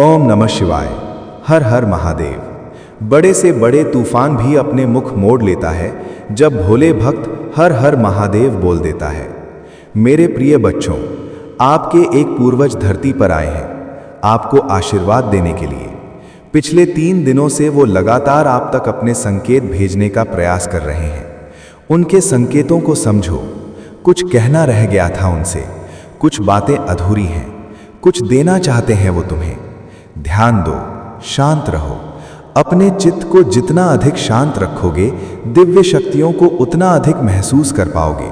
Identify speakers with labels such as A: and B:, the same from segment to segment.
A: ओम नमः शिवाय। हर हर महादेव। बड़े से बड़े तूफान भी अपने मुख मोड़ लेता है जब भोले भक्त हर हर महादेव बोल देता है। मेरे प्रिय बच्चों, आपके एक पूर्वज धरती पर आए हैं आपको आशीर्वाद देने के लिए। पिछले 3 दिनों से वो लगातार आप तक अपने संकेत भेजने का प्रयास कर रहे हैं। उनके संकेतों को समझो। कुछ कहना रह गया था उनसे, कुछ बातें अधूरी हैं, कुछ देना चाहते हैं वो तुम्हें। ध्यान दो, शांत रहो। अपने चित्त को जितना अधिक शांत रखोगे, दिव्य शक्तियों को उतना अधिक महसूस कर पाओगे।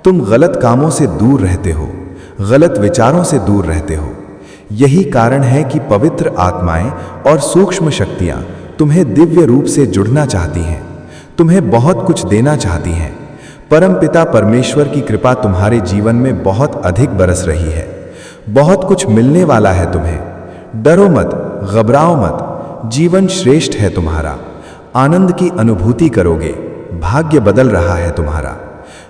A: तुम गलत कामों से दूर रहते हो, गलत विचारों से दूर रहते हो। यही कारण है कि पवित्र आत्माएं और सूक्ष्म शक्तियां तुम्हें दिव्य रूप से जुड़ना चाहती हैं, तुम्हें बहुत कुछ देना चाहती हैं। परमपिता परमेश्वर की कृपा तुम्हारे जीवन में बहुत अधिक बरस रही है। बहुत कुछ मिलने वाला है तुम्हें। डरो मत, घबराओ मत। जीवन श्रेष्ठ है तुम्हारा। आनंद की अनुभूति करोगे। भाग्य बदल रहा है तुम्हारा।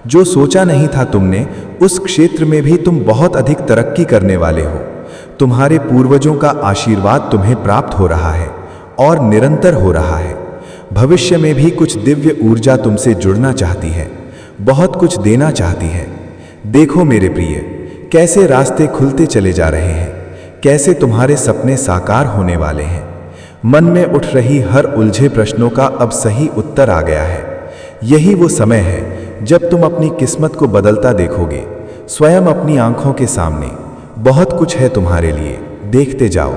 A: जो सोचा नहीं था तुमने, उस क्षेत्र में भी तुम बहुत अधिक तरक्की करने वाले हो। तुम्हारे पूर्वजों का आशीर्वाद तुम्हें प्राप्त हो रहा है और निरंतर हो रहा है। भविष्य में भी कुछ दिव्य ऊर्जा तुमसे जुड़ना चाहती है, बहुत कुछ देना चाहती है। देखो मेरे प्रिय, कैसे रास्ते खुलते चले जा रहे हैं, कैसे तुम्हारे सपने साकार होने वाले हैं। मन में उठ रही हर उलझे प्रश्नों का अब सही उत्तर आ गया है। यही वो समय है जब तुम अपनी किस्मत को बदलता देखोगे, स्वयं अपनी आंखों के सामने। बहुत कुछ है तुम्हारे लिए, देखते जाओ।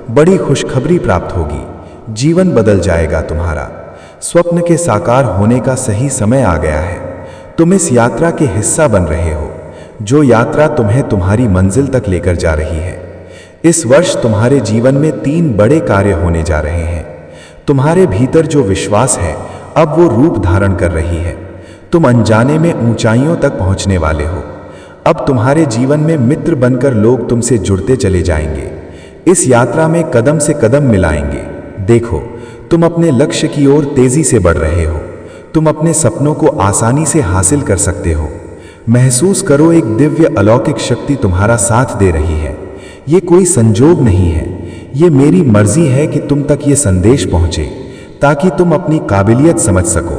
A: बड़ी खुशखबरी प्राप्त होगी, जीवन बदल जाएगा तुम्हारा। स्वप्न के साकार होने का सही समय आ गया है। तुम इस यात्रा के हिस्सा बन रहे हो, जो यात्रा तुम्हें तुम्हारी मंजिल तक लेकर जा रही है। इस वर्ष तुम्हारे जीवन में 3 बड़े कार्य होने जा रहे हैं। तुम्हारे भीतर जो विश्वास है, अब वो रूप धारण कर रही है। तुम अनजाने में ऊंचाइयों तक पहुंचने वाले हो। अब तुम्हारे जीवन में मित्र बनकर लोग तुमसे जुड़ते चले जाएंगे। इस यात्रा में कदम से कदम मिलाएंगे। देखो, तुम अपने लक्ष्य की ओर तेजी से बढ़ रहे हो। तुम अपने सपनों को आसानी से हासिल कर सकते हो। महसूस करो, एक दिव्य अलौकिक शक्ति तुम्हारा साथ दे रही है। ये कोई संजोग नहीं है, ये मेरी मर्जी है कि तुम तक ये संदेश पहुंचे, ताकि तुम अपनी काबिलियत समझ सको।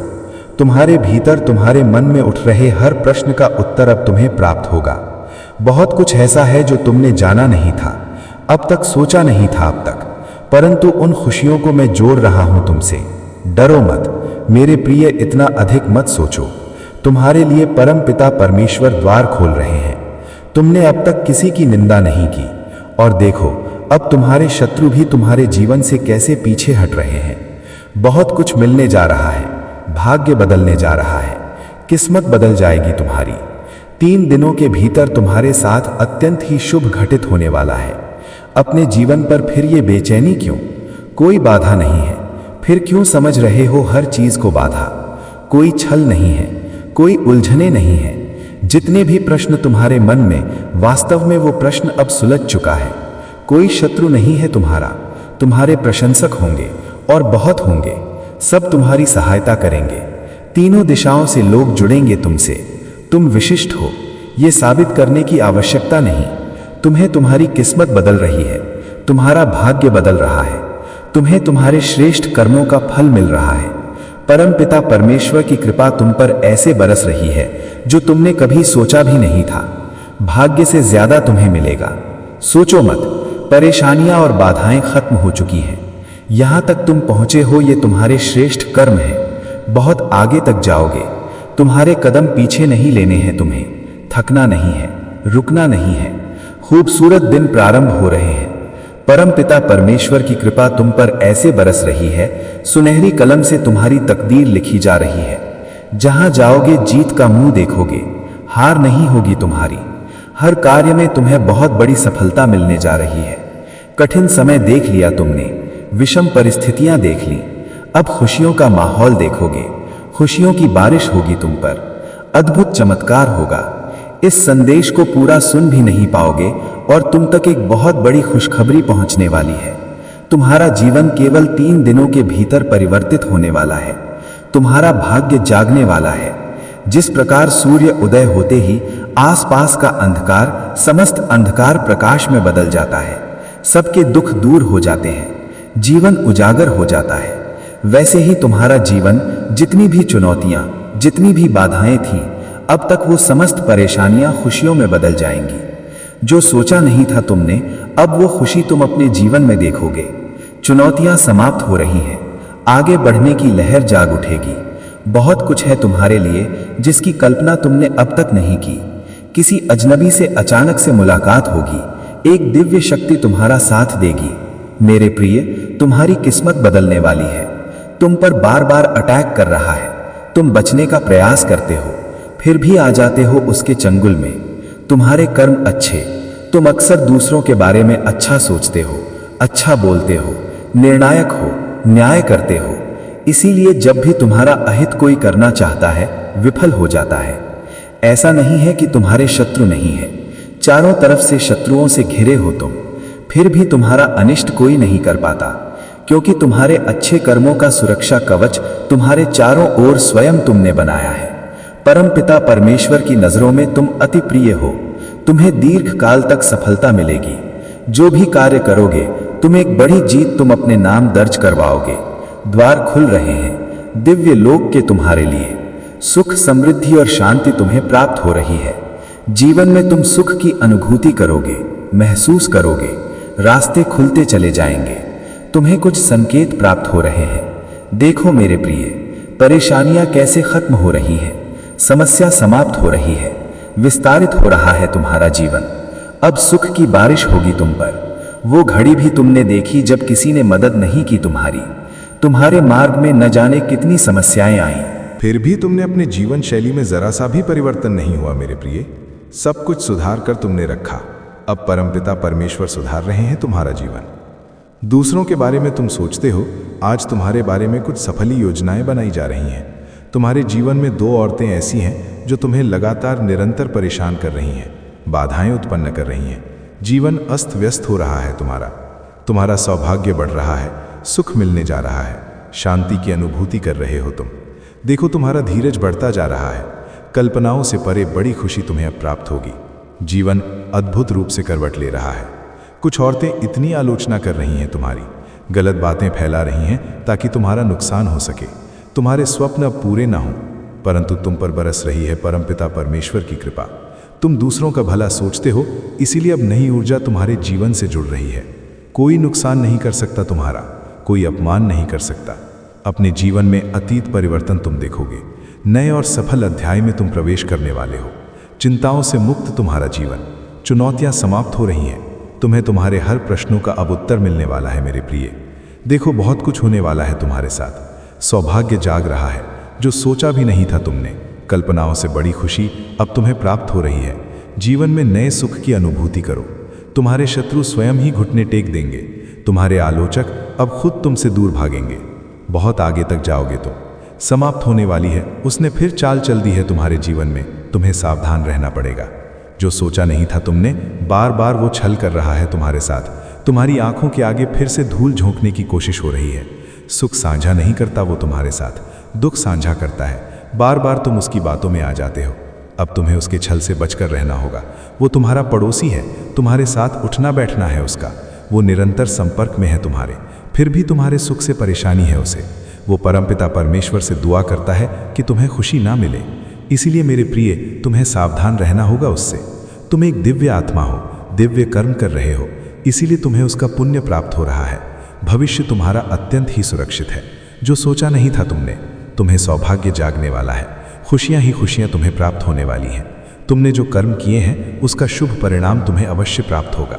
A: तुम्हारे भीतर, तुम्हारे मन में उठ रहे हर प्रश्न का उत्तर अब तुम्हें प्राप्त होगा। बहुत कुछ ऐसा है जो तुमने जाना नहीं था, अब तक सोचा नहीं था अब तक, परंतु उन खुशियों को मैं जोड़ रहा हूं तुमसे। डरो मत मेरे प्रिय, इतना अधिक मत सोचो। तुम्हारे लिए परम पिता परमेश्वर द्वार खोल रहे हैं। तुमने अब तक किसी की निंदा नहीं की, और देखो, अब तुम्हारे शत्रु भी तुम्हारे जीवन से कैसे पीछे हट रहे हैं। बहुत कुछ मिलने जा रहा है, भाग्य बदलने जा रहा है, किस्मत बदल जाएगी तुम्हारी। 3 दिनों के भीतर तुम्हारे साथ अत्यंत ही शुभ घटित होने वाला है। अपने जीवन पर फिर ये बेचैनी क्यों? कोई बाधा नहीं है। फिर क्यों समझ रहे हो हर चीज को बाधा? कोई छल नहीं है, कोई उलझने नहीं है। जितने भी प्रश्न तुम्हारे मन में, वास्तव में वो प्रश्न अब सुलझ चुका है। कोई शत्रु नहीं है तुम्हारा। तुम्हारे प्रशंसक होंगे और बहुत होंगे। सब तुम्हारी सहायता करेंगे। तीनों दिशाओं से लोग जुड़ेंगे तुमसे। तुम विशिष्ट हो, ये साबित करने की आवश्यकता नहीं। तुम्हें तुम्हारी किस्मत बदल रही है, तुम्हारा भाग्य बदल रहा है। तुम्हें तुम्हारे श्रेष्ठ कर्मों का फल मिल रहा है। परमपिता परमेश्वर की कृपा तुम पर ऐसे बरस रही है जो तुमने कभी सोचा भी नहीं था। भाग्य से ज्यादा तुम्हें मिलेगा। सोचो मत, परेशानियां और बाधाएं खत्म हो चुकी हैं। यहां तक तुम पहुंचे हो, ये तुम्हारे श्रेष्ठ कर्म है। बहुत आगे तक जाओगे। तुम्हारे कदम पीछे नहीं लेने हैं तुम्हें। थकना नहीं है, रुकना नहीं है। खूबसूरत दिन प्रारंभ हो रहे हैं। परमपिता परमेश्वर की कृपा तुम पर ऐसे बरस रही है, सुनहरी कलम से तुम्हारी तकदीर लिखी जा रही है। जहां जाओगे जीत का मुंह देखोगे, हार नहीं होगी तुम्हारी। हर कार्य में तुम्हें बहुत बड़ी सफलता मिलने जा रही है। कठिन समय देख लिया तुमने, विषम परिस्थितियां देख ली। अब खुशियों का माहौल देखोगे। खुशियों की बारिश होगी तुम पर। अद्भुत चमत्कार होगा। इस संदेश को पूरा सुन भी नहीं पाओगे और तुम तक एक बहुत बड़ी खुशखबरी पहुंचने वाली है। तुम्हारा जीवन केवल 3 दिनों के भीतर परिवर्तित होने वाला है। तुम्हारा भाग्य जागने वाला है। जिस प्रकार सूर्य उदय होते ही आसपास का अंधकार समस्त अंधकार प्रकाश में बदल जाता है,
B: सबके दुख दूर हो जाते हैं, जीवन उजागर हो जाता है। वैसे ही तुम्हारा जीवन, जितनी भी चुनौतियां, जितनी भी बाधाएं थीं, अब तक वो समस्त परेशानियां खुशियों में बदल जाएंगी। जो सोचा नहीं था तुमने, अब वो खुशी तुम अपने जीवन में देखोगे। चुनौतियां समाप्त हो रही हैं, आगे बढ़ने की लहर जाग उठेगी। बहुत कुछ है तुम्हारे लिए जिसकी कल्पना तुमने अब तक नहीं की। किसी अजनबी से अचानक से मुलाकात होगी, एक दिव्य शक्ति तुम्हारा साथ देगी। मेरे प्रिय, तुम्हारी किस्मत बदलने वाली है। तुम पर बार बार अटैक कर रहा है, तुम बचने का प्रयास करते हो, फिर भी आ जाते हो उसके चंगुल में। तुम्हारे कर्म अच्छे, तुम अक्सर दूसरों के बारे में अच्छा सोचते हो, अच्छा बोलते हो, निर्णायक हो, न्याय करते हो। इसीलिए जब भी तुम्हारा अहित कोई करना चाहता है, विफल हो जाता है। ऐसा नहीं है कि तुम्हारे शत्रु नहीं है, चारों तरफ से शत्रुओं से घिरे हो तुम, फिर भी तुम्हारा अनिष्ट कोई नहीं कर पाता, क्योंकि तुम्हारे अच्छे कर्मों का सुरक्षा कवच तुम्हारे चारों ओर स्वयं तुमने बनाया है। परमपिता परमेश्वर की नजरों में तुम अति प्रिय हो। तुम्हें दीर्घ काल तक सफलता मिलेगी। जो भी कार्य करोगे, तुम एक बड़ी जीत तुम अपने नाम दर्ज करवाओगे। द्वार खुल रहे हैं दिव्य लोक के तुम्हारे लिए। सुख, समृद्धि और शांति तुम्हें प्राप्त हो रही है। जीवन में तुम सुख की अनुभूति करोगे, महसूस करोगे। रास्ते खुलते चले जाएंगे। तुम्हें कुछ संकेत प्राप्त हो रहे हैं। देखो मेरे प्रिय, परेशानियां कैसे खत्म हो रही हैं, समस्या समाप्त हो रही है, विस्तारित हो रहा है तुम्हारा जीवन। अब सुख की बारिश होगी तुम पर। वो घड़ी भी तुमने देखी जब किसी ने मदद नहीं की तुम्हारी। तुम्हारे मार्ग में न जाने कितनी समस्याएं आईं,
A: फिर भी तुमने अपने जीवन शैली में जरा सा भी परिवर्तन नहीं हुआ मेरे प्रिय। सब कुछ सुधार कर तुमने रखा। अब परमपिता परमेश्वर सुधार रहे हैं तुम्हारा जीवन। दूसरों के बारे में तुम सोचते हो, आज तुम्हारे बारे में कुछ सफल योजनाएं बनाई जा रही हैं। तुम्हारे जीवन में 2 औरतें ऐसी हैं जो तुम्हें लगातार निरंतर परेशान कर रही हैं, बाधाएं उत्पन्न कर रही हैं। जीवन अस्त व्यस्त हो रहा है तुम्हारा सौभाग्य बढ़ रहा है, सुख मिलने जा रहा है, शांति की अनुभूति कर रहे हो तुम। देखो तुम्हारा धीरज बढ़ता जा रहा है। कल्पनाओं से परे बड़ी खुशी तुम्हें अब प्राप्त होगी। जीवन अद्भुत रूप से करवट ले रहा है। कुछ औरतें इतनी आलोचना कर रही हैं तुम्हारी, गलत बातें फैला रही हैं ताकि तुम्हारा नुकसान हो सके। तुम्हारे स्वप्न अब पूरे ना हों, परंतु तुम पर बरस रही है परमपिता परमेश्वर की कृपा। तुम दूसरों का भला सोचते हो, इसीलिए अब नई ऊर्जा तुम्हारे जीवन से जुड़ रही है। कोई नुकसान नहीं कर सकता तुम्हारा, कोई अपमान नहीं कर सकता। अपने जीवन में अतीत परिवर्तन तुम देखोगे। नए और सफल अध्याय में तुम प्रवेश करने वाले हो। चिंताओं से मुक्त तुम्हारा जीवन। चुनौतियां समाप्त हो रही हैं। तुम्हें तुम्हारे हर प्रश्नों का अब उत्तर मिलने वाला है मेरे प्रिय। देखो बहुत कुछ होने वाला है तुम्हारे साथ। सौभाग्य जाग रहा है जो सोचा भी नहीं था तुमने। कल्पनाओं से बड़ी खुशी अब तुम्हें प्राप्त हो रही है। जीवन में नए सुख की अनुभूति करो। तुम्हारे शत्रु स्वयं ही घुटने टेक देंगे। तुम्हारे आलोचक अब खुद तुमसे दूर भागेंगे। बहुत आगे तक जाओगे तुम। समाप्त होने वाली है, उसने फिर चाल चल दी है तुम्हारे जीवन में। तुम्हें सावधान रहना पड़ेगा। जो सोचा नहीं था तुमने, बार बार वो छल कर रहा है तुम्हारे साथ। तुम्हारी आंखों के आगे फिर से धूल झोंकने की कोशिश हो रही है। सुख साझा नहीं करता वो तुम्हारे साथ, दुख साझा करता है। बार बार तुम उसकी बातों में आ जाते हो। अब तुम्हें उसके छल से बचकर रहना होगा। वो तुम्हारा पड़ोसी है, तुम्हारे साथ उठना बैठना है उसका। वो निरंतर संपर्क में है तुम्हारे, फिर भी तुम्हारे सुख से परेशानी है उसे। वो परमपिता परमेश्वर से दुआ करता है कि तुम्हें खुशी ना मिले। इसीलिए मेरे प्रिय, तुम्हें सावधान रहना होगा उससे। तुम एक दिव्य आत्मा हो, दिव्य कर्म कर रहे हो, इसीलिए तुम्हें उसका पुण्य प्राप्त हो रहा है। भविष्य तुम्हारा अत्यंत ही सुरक्षित है। जो सोचा नहीं था तुमने, तुम्हें सौभाग्य जागने वाला है। खुशियां ही खुशियां तुम्हें प्राप्त होने वाली हैं। तुमने जो कर्म किए हैं उसका शुभ परिणाम तुम्हें अवश्य प्राप्त होगा।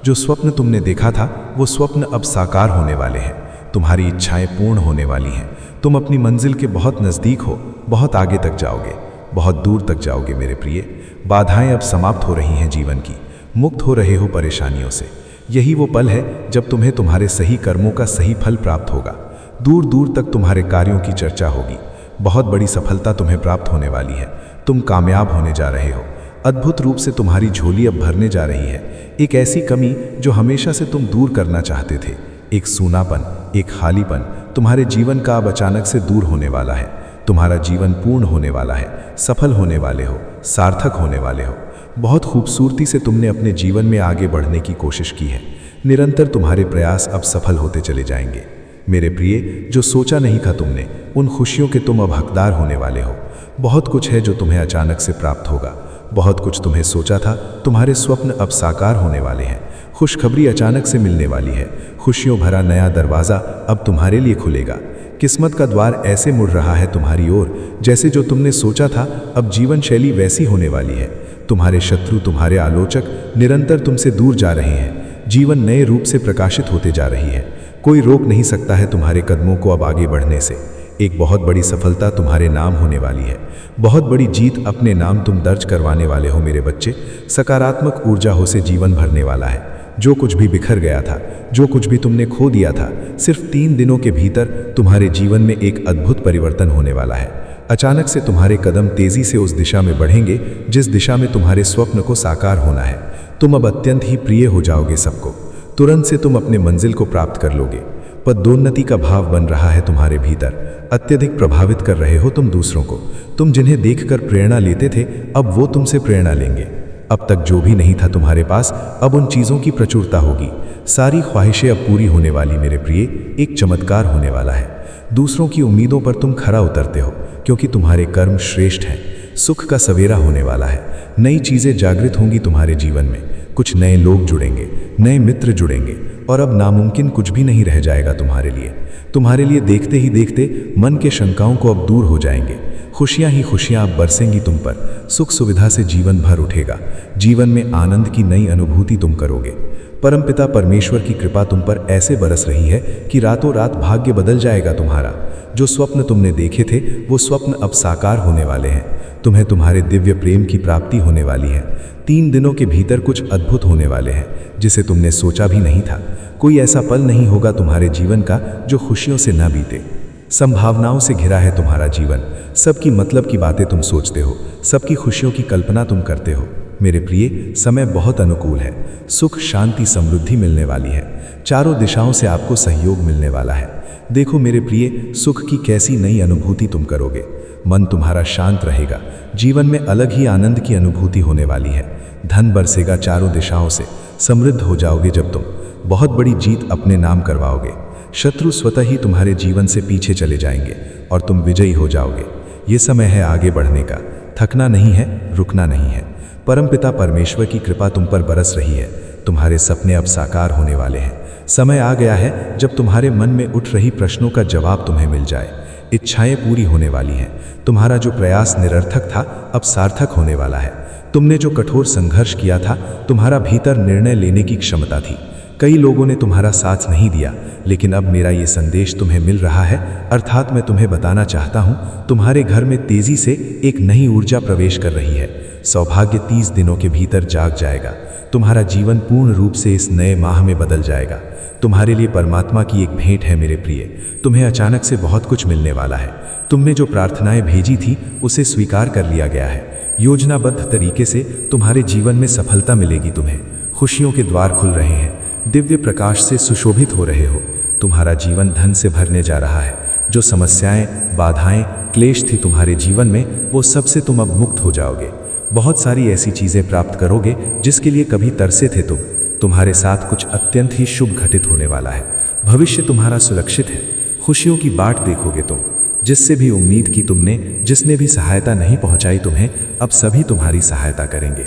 A: जो स्वप्न तुमने देखा था वो स्वप्न अब साकार होने वाले हैं। तुम्हारी इच्छाएं पूर्ण होने वाली हैं। तुम अपनी मंजिल के बहुत नज़दीक हो, बहुत आगे तक जाओगे, बहुत दूर तक जाओगे मेरे प्रिय। बाधाएं अब समाप्त हो रही हैं जीवन की, मुक्त हो रहे हो परेशानियों से। यही वो पल है जब तुम्हें तुम्हारे सही कर्मों का सही फल प्राप्त होगा। दूर दूर तक तुम्हारे कार्यों की चर्चा होगी। बहुत बड़ी सफलता तुम्हें प्राप्त होने वाली है। तुम कामयाब होने जा रहे हो। अद्भुत रूप से तुम्हारी झोली अब भरने जा रही है। एक ऐसी कमी जो हमेशा से तुम दूर करना चाहते थे, एक सूनापन, एक खालीपन तुम्हारे जीवन का अब अचानक से दूर होने वाला है। तुम्हारा जीवन पूर्ण होने वाला है, सफल होने वाले हो, सार्थक होने वाले हो। बहुत खूबसूरती से तुमने अपने जीवन में आगे बढ़ने की कोशिश की है। निरंतर तुम्हारे प्रयास अब सफल होते चले जाएंगे। मेरे प्रिय, जो सोचा नहीं था तुमने, उन खुशियों के तुम अब हकदार होने वाले हो। बहुत कुछ है जो तुम्हें अचानक से प्राप्त होगा। बहुत कुछ तुम्हें सोचा था, तुम्हारे स्वप्न अब साकार होने वाले हैं। खुशखबरी अचानक से मिलने वाली है। खुशियों भरा नया दरवाज़ा अब तुम्हारे लिए खुलेगा। किस्मत का द्वार ऐसे मुड़ रहा है तुम्हारी ओर, जैसे जो तुमने सोचा था अब जीवन शैली वैसी होने वाली है। तुम्हारे शत्रु, तुम्हारे आलोचक निरंतर तुमसे दूर जा रहे हैं। जीवन नए रूप से प्रकाशित होते जा रही है। कोई रोक नहीं सकता है तुम्हारे कदमों को अब आगे बढ़ने से। एक बहुत बड़ी सफलता तुम्हारे नाम होने वाली है। बहुत बड़ी जीत अपने नाम तुम दर्ज करवाने वाले हो मेरे बच्चे। सकारात्मक ऊर्जा हो से जीवन भरने वाला है। जो कुछ भी बिखर गया था, जो कुछ भी तुमने खो दिया था, सिर्फ 3 दिनों के भीतर तुम्हारे जीवन में एक अद्भुत परिवर्तन होने वाला है। अचानक से तुम्हारे कदम तेजी से उस दिशा में बढ़ेंगे जिस दिशा में तुम्हारे स्वप्न को साकार होना है। तुम अब अत्यंत ही प्रिय हो जाओगे सबको। तुरंत से तुम अपने मंजिल को प्राप्त कर लोगे। पदोन्नति का भाव बन रहा है तुम्हारे भीतर। अत्यधिक प्रभावित कर रहे हो तुम दूसरों को। तुम जिन्हें देखकर प्रेरणा लेते थे, अब वो तुमसे प्रेरणा लेंगे। अब तक जो भी नहीं था तुम्हारे पास, अब उन चीज़ों की प्रचुरता होगी। सारी ख्वाहिशें अब पूरी होने वाली मेरे प्रिय। एक चमत्कार होने वाला है। दूसरों की उम्मीदों पर तुम खरा उतरते हो, क्योंकि तुम्हारे कर्म श्रेष्ठ हैं। सुख का सवेरा होने वाला है। नई चीज़ें जागृत होंगी तुम्हारे जीवन में। कुछ नए लोग जुड़ेंगे, नए मित्र जुड़ेंगे, और अब नामुमकिन कुछ भी नहीं रह जाएगा तुम्हारे लिए। तुम्हारे लिए देखते ही देखते मन के शंकाओं को अब दूर हो जाएंगे। खुशियां ही खुशियां अब बरसेंगी तुम पर। सुख सुविधा से जीवन भर उठेगा। जीवन में आनंद की नई अनुभूति तुम करोगे। परमपिता परमेश्वर की कृपा तुम पर ऐसे बरस रही है कि रातों रात भाग्य बदल जाएगा तुम्हारा। जो स्वप्न तुमने देखे थे, वो स्वप्न अब साकार होने वाले हैं। तुम्हें तुम्हारे दिव्य प्रेम की प्राप्ति होने वाली है। 3 दिनों के भीतर कुछ अद्भुत होने वाले हैं, जिसे तुमने सोचा भी नहीं था। कोई ऐसा पल नहीं होगा तुम्हारे जीवन का जो खुशियों से न बीते। संभावनाओं से घिरा है तुम्हारा जीवन। सबकी मतलब की बातें तुम सोचते हो, सबकी खुशियों की कल्पना तुम करते हो। मेरे प्रिय, समय बहुत अनुकूल है। सुख, शांति, समृद्धि मिलने वाली है। चारों दिशाओं से आपको सहयोग मिलने वाला है। देखो मेरे प्रिय, सुख की कैसी नई अनुभूति तुम करोगे। मन तुम्हारा शांत रहेगा। जीवन में अलग ही आनंद की अनुभूति होने वाली है। धन बरसेगा चारों दिशाओं से। समृद्ध हो जाओगे जब तुम। बहुत बड़ी जीत अपने नाम करवाओगे। शत्रु स्वतः ही तुम्हारे जीवन से पीछे चले जाएंगे और तुम विजयी हो जाओगे। ये समय है आगे बढ़ने का। थकना नहीं है, रुकना नहीं है। परमपिता परमेश्वर की कृपा तुम पर बरस रही है। तुम्हारे सपने अब साकार होने वाले हैं। समय आ गया है जब तुम्हारे मन में उठ रही प्रश्नों का जवाब तुम्हें मिल जाए। इच्छाएं पूरी होने वाली हैं। तुम्हारा जो प्रयास निरर्थक था, अब सार्थक होने वाला है। तुमने जो कठोर संघर्ष किया था, तुम्हारा भीतर निर्णय लेने की क्षमता थी। कई लोगों ने तुम्हारा साथ नहीं दिया, लेकिन अब मेरा ये संदेश तुम्हें मिल रहा है, अर्थात मैं तुम्हें बताना चाहता हूँ, तुम्हारे घर में तेजी से एक नई ऊर्जा प्रवेश कर रही है। सौभाग्य 30 दिनों के भीतर जाग जाएगा। तुम्हारा जीवन पूर्ण रूप से इस नए माह में बदल जाएगा। तुम्हारे लिए परमात्मा की एक भेंट है मेरे प्रिय। तुम्हें अचानक से बहुत कुछ मिलने वाला है। तुमने जो प्रार्थनाएं भेजी थी, उसे स्वीकार कर लिया गया है। योजनाबद्ध तरीके से तुम्हारे जीवन में सफलता मिलेगी। तुम्हें खुशियों के द्वार खुल रहे हैं। दिव्य प्रकाश से सुशोभित हो रहे हो। तुम्हारा जीवन धन से भरने जा रहा है। जो समस्याएं, बाधाएं, क्लेश थी तुम्हारे जीवन में, वो सब से तुम अब मुक्त हो जाओगे। बहुत सारी ऐसी चीजें प्राप्त करोगे जिसके लिए कभी तरसे थे तुम। तुम्हारे साथ कुछ अत्यंत ही शुभ घटित होने वाला है। भविष्य तुम्हारा सुरक्षित है। खुशियों की बाट देखोगे तुम। जिससे भी उम्मीद की तुमने, जिसने भी सहायता नहीं पहुंचाई तुम्हें, अब सभी तुम्हारी सहायता करेंगे।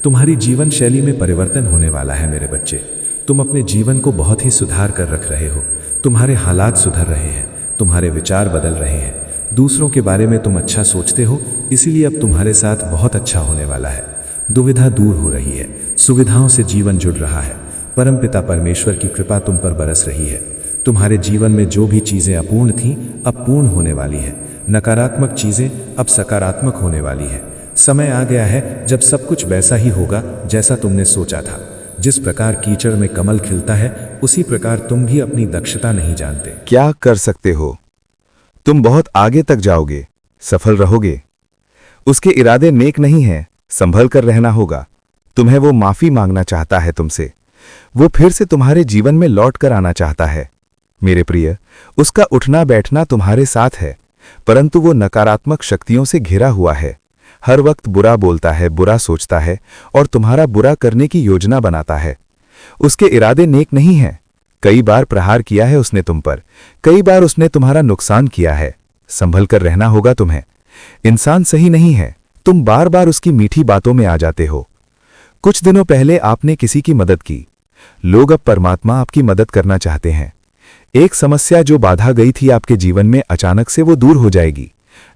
A: तुम्हारी जीवन शैली में परिवर्तन होने वाला है मेरे बच्चे। तुम अपने जीवन को बहुत ही सुधार कर रख रहे हो। तुम्हारे हालात सुधर रहे हैं। तुम्हारे विचार बदल रहे हैं। दूसरों के बारे में तुम अच्छा सोचते हो, इसीलिए अब तुम्हारे साथ बहुत अच्छा होने वाला है। दुविधा दूर हो रही है। सुविधाओं से जीवन जुड़ रहा है। परमपिता परमेश्वर की कृपा तुम पर बरस रही है। तुम्हारे जीवन में जो भी चीज़ें अपूर्ण थीं, अब पूर्ण होने वाली है। नकारात्मक चीज़ें अब सकारात्मक होने वाली है। समय आ गया है जब सब कुछ वैसा ही होगा जैसा तुमने सोचा था। जिस प्रकार कीचड़ में कमल खिलता है, उसी प्रकार तुम भी अपनी दक्षता नहीं जानते।
C: क्या कर सकते हो? तुम बहुत आगे तक जाओगे, सफल रहोगे। उसके इरादे नेक नहीं हैं, संभल कर रहना होगा। तुम्हें वो माफी मांगना चाहता है तुमसे। वो फिर से तुम्हारे जीवन में लौट कर आना चाहता है। मेरे प्रिय, उसका उठना बैठना तुम्हारे साथ है, परंतु वो नकारात्मक शक्तियों से घिरा हुआ है। हर वक्त बुरा बोलता है, बुरा सोचता है और तुम्हारा बुरा करने की योजना बनाता है। उसके इरादे नेक नहीं हैं। कई बार प्रहार किया है उसने तुम पर, कई बार उसने तुम्हारा नुकसान किया है। संभल कर रहना होगा तुम्हें। इंसान सही नहीं है, तुम बार बार उसकी मीठी बातों में आ जाते हो। कुछ दिनों पहले आपने किसी की मदद की, लोग अब परमात्मा आपकी मदद करना चाहते हैं। एक समस्या जो बाधा गई थी आपके जीवन में, अचानक से वो दूर हो जाएगी।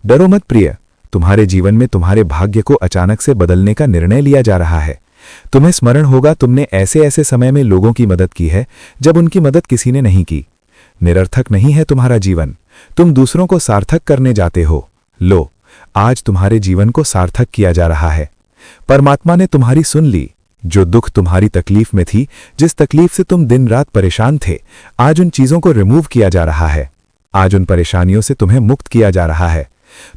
C: डरो मत प्रिय, तुम्हारे जीवन में तुम्हारे भाग्य को अचानक से बदलने का निर्णय लिया जा रहा है। तुम्हें स्मरण होगा तुमने ऐसे ऐसे समय में लोगों की मदद की है जब उनकी मदद किसी ने नहीं की। निरर्थक नहीं है तुम्हारा जीवन, तुम दूसरों को सार्थक करने जाते हो। लो, आज तुम्हारे जीवन को सार्थक किया जा रहा है। परमात्मा ने तुम्हारी सुन ली। जो दुख तुम्हारी तकलीफ में थी, जिस तकलीफ से तुम दिन रात परेशान थे, आज उन चीजों को रिमूव किया जा रहा है। आज उन परेशानियों से तुम्हें मुक्त किया जा रहा है।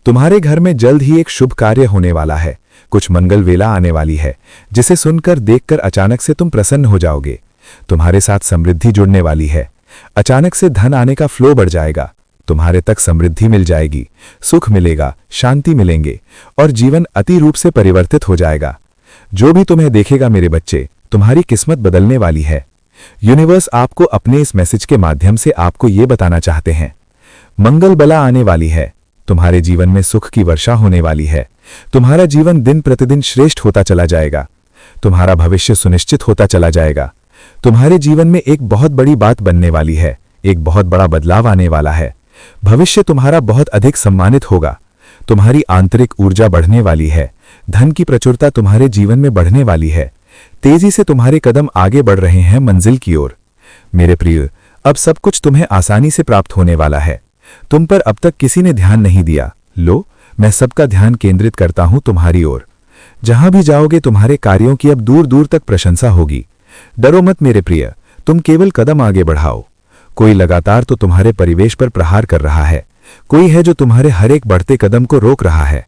C: तुम्हारे घर में जल्द ही एक शुभ कार्य होने वाला है। कुछ मंगल वेला आने वाली है, जिसे सुनकर देखकर अचानक से तुम प्रसन्न हो जाओगे। तुम्हारे साथ समृद्धि जुड़ने वाली है। अचानक से धन आने का फ्लो बढ़ जाएगा। तुम्हारे तक समृद्धि मिल जाएगी, सुख मिलेगा, शांति मिलेंगे और जीवन अति रूप से परिवर्तित हो जाएगा। जो भी तुम्हें देखेगा मेरे बच्चे, तुम्हारी किस्मत बदलने वाली है। यूनिवर्स आपको अपने इस मैसेज के माध्यम से आपको ये बताना चाहते हैं, मंगल बला आने वाली है। तुम्हारे जीवन में सुख की वर्षा होने वाली है। तुम्हारा जीवन दिन प्रतिदिन श्रेष्ठ होता चला जाएगा। तुम्हारा भविष्य सुनिश्चित होता चला जाएगा। तुम्हारे जीवन में एक बहुत बड़ी बात बनने वाली है। एक बहुत बड़ा बदलाव आने वाला है। भविष्य तुम्हारा बहुत अधिक सम्मानित होगा। तुम्हारी आंतरिक ऊर्जा बढ़ने वाली है। धन की प्रचुरता तुम्हारे जीवन में बढ़ने वाली है। तेजी से तुम्हारे कदम आगे बढ़ रहे हैं मंजिल की ओर। मेरे प्रिय, अब सब कुछ तुम्हें आसानी से प्राप्त होने वाला है। तुम पर अब तक किसी ने ध्यान नहीं दिया। लो, मैं सबका ध्यान केंद्रित करता हूं तुम्हारी ओर। जहां भी जाओगे तुम्हारे कार्यों की अब दूर दूर तक प्रशंसा होगी। डरो मत मेरे प्रिय, तुम केवल कदम आगे बढ़ाओ। कोई लगातार तो तुम्हारे परिवेश पर प्रहार कर रहा है। कोई है जो तुम्हारे हर एक बढ़ते कदम को रोक रहा है।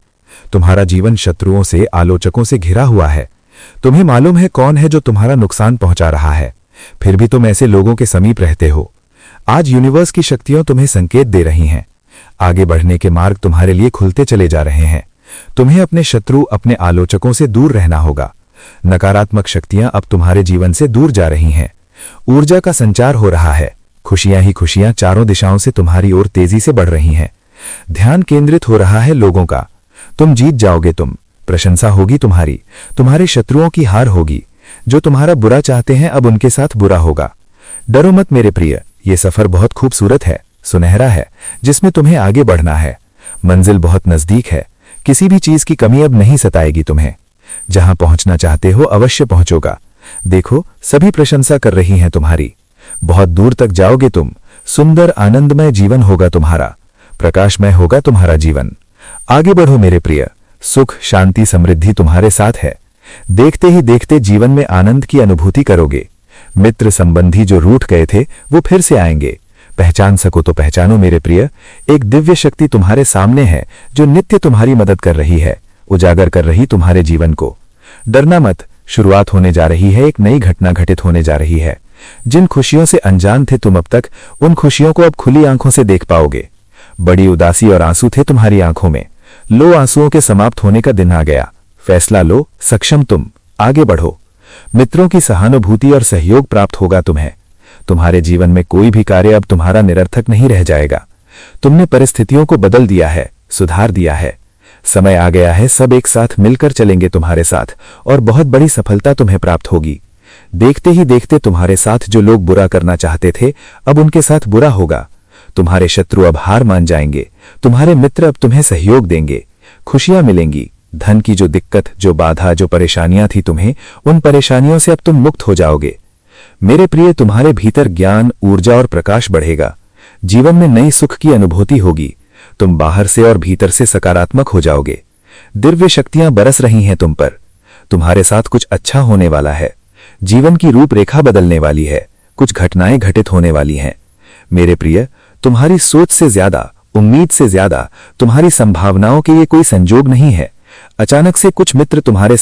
C: तुम्हारा जीवन शत्रुओं से, आलोचकों से घिरा हुआ है। तुम्हें मालूम है कौन है जो तुम्हारा नुकसान पहुंचा रहा है, फिर भी तुम ऐसे लोगों के समीप रहते हो। आज यूनिवर्स की शक्तियां तुम्हें संकेत दे रही हैं। आगे बढ़ने के मार्ग तुम्हारे लिए खुलते चले जा रहे हैं। तुम्हें अपने शत्रु, अपने आलोचकों से दूर रहना होगा। नकारात्मक शक्तियां अब तुम्हारे जीवन से दूर जा रही हैं। ऊर्जा का संचार हो रहा है। खुशियां ही खुशियां चारों दिशाओं से तुम्हारी ओर तेजी से बढ़ रही हैं। ध्यान केंद्रित हो रहा है लोगों का। तुम जीत जाओगे। प्रशंसा होगी तुम्हारी। तुम्हारे शत्रुओं की हार होगी। जो तुम्हारा बुरा चाहते हैं अब उनके साथ बुरा होगा। डरो मत मेरे प्रिय, ये सफर बहुत खूबसूरत है, सुनहरा है, जिसमें तुम्हें आगे बढ़ना है। मंजिल बहुत नजदीक है। किसी भी चीज की कमी अब नहीं सताएगी तुम्हें। जहां पहुंचना चाहते हो अवश्य पहुंचोगा। देखो, सभी प्रशंसा कर रही हैं तुम्हारी। बहुत दूर तक जाओगे तुम। सुंदर आनंदमय जीवन होगा तुम्हारा। प्रकाशमय होगा तुम्हारा जीवन। आगे बढ़ो मेरे प्रिय। सुख, शांति, समृद्धि तुम्हारे साथ है। देखते ही देखते जीवन में आनंद की अनुभूति करोगे। मित्र संबंधी जो रूठ गए थे वो फिर से आएंगे। पहचान सको तो पहचानो मेरे प्रिय। एक दिव्य शक्ति तुम्हारे सामने है जो नित्य तुम्हारी मदद कर रही है, उजागर कर रही तुम्हारे जीवन को। डरना मत, शुरुआत होने जा रही है। एक नई घटना घटित होने जा रही है। जिन खुशियों से अनजान थे तुम अब तक, उन खुशियों को अब खुली आंखों से देख पाओगे। बड़ी उदासी और आंसू थे तुम्हारी आंखों में। लो, आंसुओं के समाप्त होने का दिन आ गया। फैसला लो, सक्षम तुम, आगे बढ़ो। मित्रों की सहानुभूति और सहयोग प्राप्त होगा तुम्हें। तुम्हारे जीवन में कोई भी कार्य अब तुम्हारा निरर्थक नहीं रह जाएगा। तुमने परिस्थितियों को बदल दिया है, सुधार दिया है। समय आ गया है, सब एक साथ मिलकर चलेंगे तुम्हारे साथ और बहुत बड़ी सफलता तुम्हें प्राप्त होगी। देखते ही देखते तुम्हारे साथ जो लोग बुरा करना चाहते थे, अब उनके साथ बुरा होगा। तुम्हारे शत्रु अब हार मान जाएंगे। तुम्हारे मित्र अब तुम्हें सहयोग देंगे। खुशियां मिलेंगी। धन की जो दिक्कत, जो बाधा, जो परेशानियां थी तुम्हें, उन परेशानियों से अब तुम मुक्त हो जाओगे। मेरे प्रिय, तुम्हारे भीतर ज्ञान, ऊर्जा और प्रकाश बढ़ेगा। जीवन में नई सुख की अनुभूति होगी। तुम बाहर से और भीतर से सकारात्मक हो जाओगे। दिव्य शक्तियां बरस रही हैं तुम पर। तुम्हारे साथ कुछ अच्छा होने वाला है। जीवन की रूपरेखा बदलने वाली है। कुछ घटनाएं घटित होने वाली हैं। मेरे प्रिय, तुम्हारी सोच से ज्यादा, उम्मीद से ज्यादा तुम्हारी संभावनाओं के ये कोई संजोग नहीं है। अचानक से कुछ मित्र तुम्हारे